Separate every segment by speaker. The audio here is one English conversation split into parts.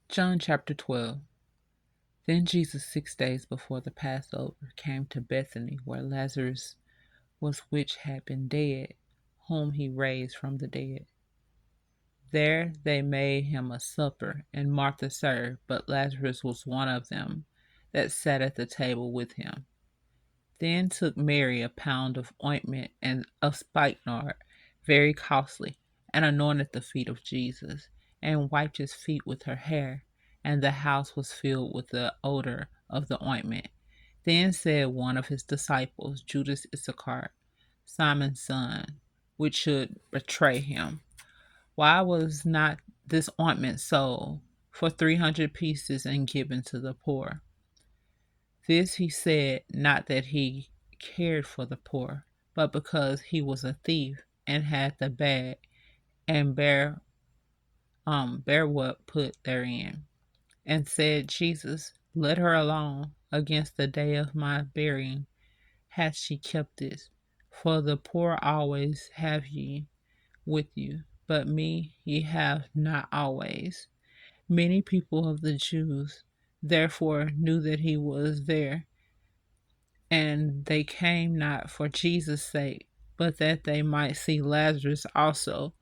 Speaker 1: John chapter 12. Then Jesus, 6 days before the Passover, came to Bethany, where Lazarus was, which had been dead, whom he raised from the dead. There they made him a supper, and Martha served, but Lazarus was one of them that sat at the table with him. Then took Mary a pound of ointment and of spikenard, very costly, and anointed the feet of Jesus, and wiped his feet with her hair, and the house was filled with the odor of the ointment. Then said one of his disciples, Judas Iscariot, Simon's son, which should betray him, why was not this ointment sold for 300 pieces and given to the poor? This he said, not that he cared for the poor, but because he was a thief and had the bag and bear what put therein. And said Jesus, let her alone. Against the day of my burying hath she kept this. For the poor always have ye with you, but me ye have not always. Many people of the Jews therefore knew that he was there, and they came not for Jesus' sake, but that they might see Lazarus also,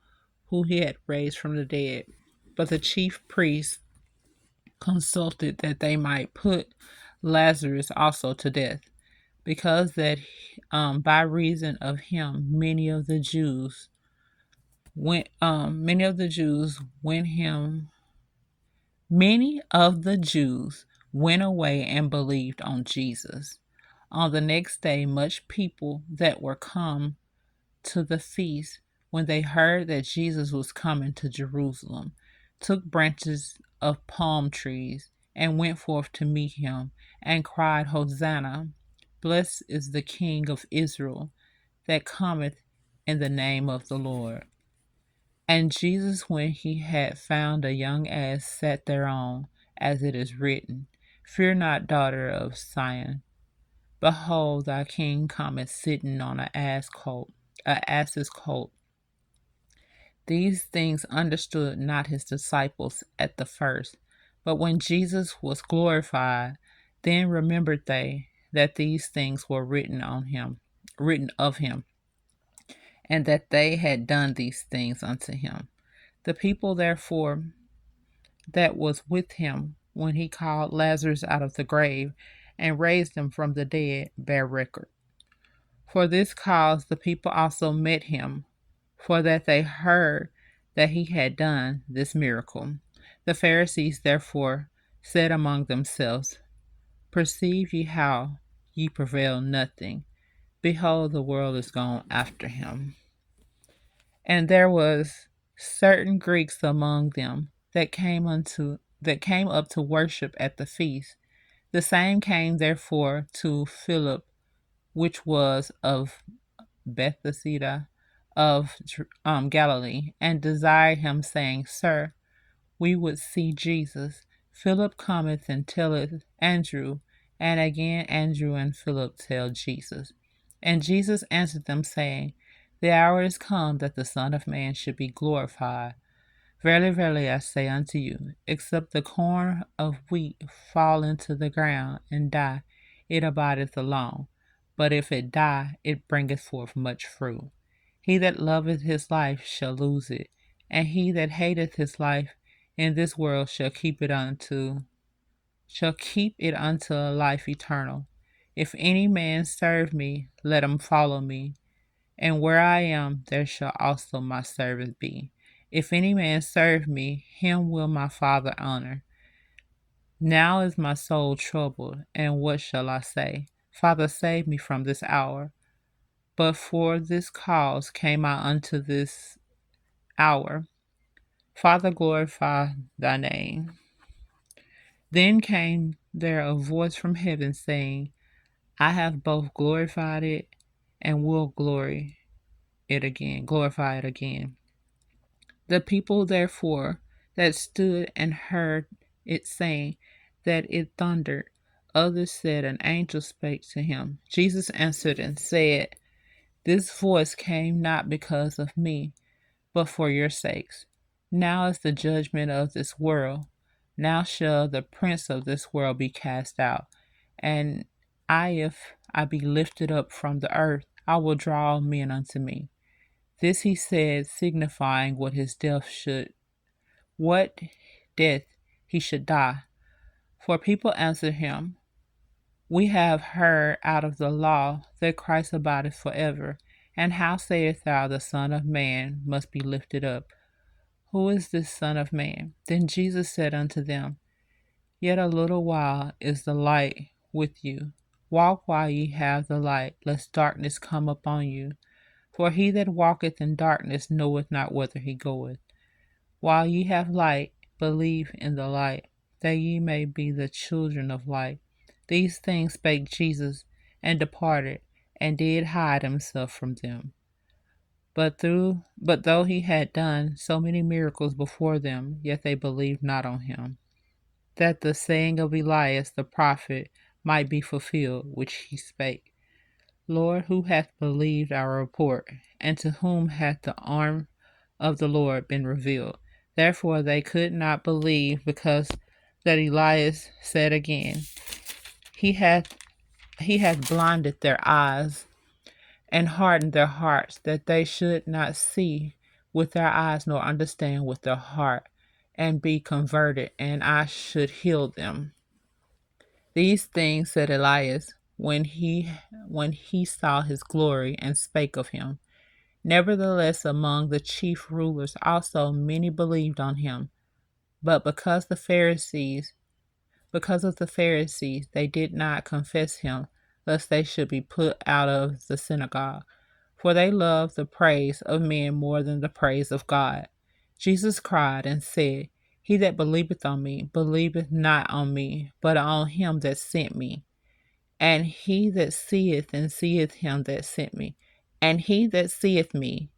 Speaker 1: who he had raised from the dead. But the chief priests consulted that they might put Lazarus also to death, because that by reason of him many of the Jews went away and believed on Jesus. On the next day, much people that were come to the feast, when they heard that Jesus was coming to Jerusalem, took branches of palm trees and went forth to meet him, and cried, Hosanna! Blessed is the King of Israel that cometh in the name of the Lord. And Jesus, when he had found a young ass, sat thereon, as it is written, Fear not, daughter of Sion. Behold, thy king cometh sitting on a ass's colt. These things understood not his disciples at the first, but when Jesus was glorified, then remembered they that these things were written of him, and that they had done these things unto him. The people therefore that was with him when he called Lazarus out of the grave and raised him from the dead bear record. For this cause the people also met him, for that they heard that he had done this miracle. The Pharisees therefore said among themselves, Perceive ye how ye prevail nothing? Behold, the world is gone after him. And there was certain Greeks among them that came up to worship at the feast. The same came therefore to Philip, which was of Bethsaida of Galilee, and desired him, saying, Sir, we would see Jesus. Philip cometh and telleth Andrew, and again Andrew and Philip tell Jesus. And Jesus answered them, saying, The hour is come that the Son of Man should be glorified. Verily, verily, I say unto you, except the corn of wheat fall into the ground and die, it abideth alone. But if it die, it bringeth forth much fruit. He that loveth his life shall lose it, and he that hateth his life in this world shall keep it unto life eternal. If any man serve me, let him follow me, and where I am, there shall also my servant be. If any man serve me, him will my Father honor. Now is my soul troubled, and what shall I say? Father, save me from this hour. But for this cause came I unto this hour. Father, glorify thy name. Then came there a voice from heaven saying, I have both glorified it and will glorify it again. The people therefore that stood and heard it saying that it thundered. Others said, An angel spake to him. Jesus answered and said, This voice came not because of me, but for your sakes. Now is the judgment of this world. Now shall the prince of this world be cast out. And if I be lifted up from the earth, I will draw all men unto me. This he said, signifying what death he should die. For people answered him, We have heard out of the law that Christ abideth forever. And how sayest thou the Son of Man must be lifted up? Who is this Son of Man? Then Jesus said unto them, Yet a little while is the light with you. Walk while ye have the light, lest darkness come upon you. For he that walketh in darkness knoweth not whither he goeth. While ye have light, believe in the light, that ye may be the children of light. These things spake Jesus, and departed, and did hide himself from them. But though he had done so many miracles before them, yet they believed not on him, that the saying of Elias the prophet might be fulfilled, which he spake, Lord, who hath believed our report, and to whom hath the arm of the Lord been revealed? Therefore they could not believe, because that Elias said again, He hath blinded their eyes, and hardened their hearts, that they should not see with their eyes, nor understand with their heart, and be converted, and I should heal them. These things said Elias when he saw his glory, and spake of him. Nevertheless, among the chief rulers also many believed on him, but because of the Pharisees, they did not confess him, lest they should be put out of the synagogue. For they love the praise of men more than the praise of God. Jesus cried and said, He that believeth on me, believeth not on me, but on him that sent me. And he that seeth and seeth him that sent me. And he that seeth me,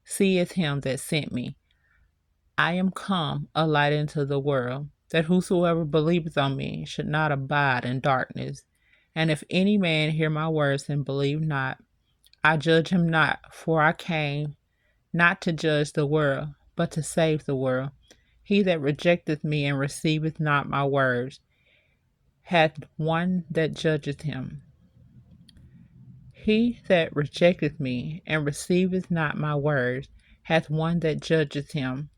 Speaker 1: seeth him that sent me. I am come a light into the world, that whosoever believeth on me should not abide in darkness. And if any man hear my words and believe not, I judge him not, for I came not to judge the world, but to save the world. He that rejecteth me and receiveth not my words hath one that judgeth him. He that rejecteth me and receiveth not my words hath one that judgeth him.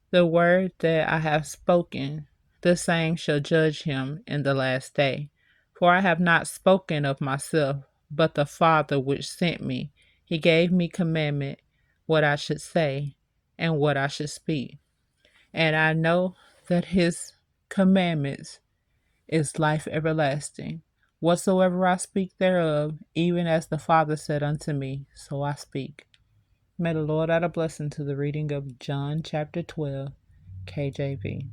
Speaker 1: The word that I have spoken, the same shall judge him in the last day. For I have not spoken of myself, but the Father which sent me. He gave me commandment what I should say and what I should speak. And I know that his commandments is life everlasting. Whatsoever I speak thereof, even as the Father said unto me, so I speak. May the Lord add a blessing to the reading of John chapter 12, KJV.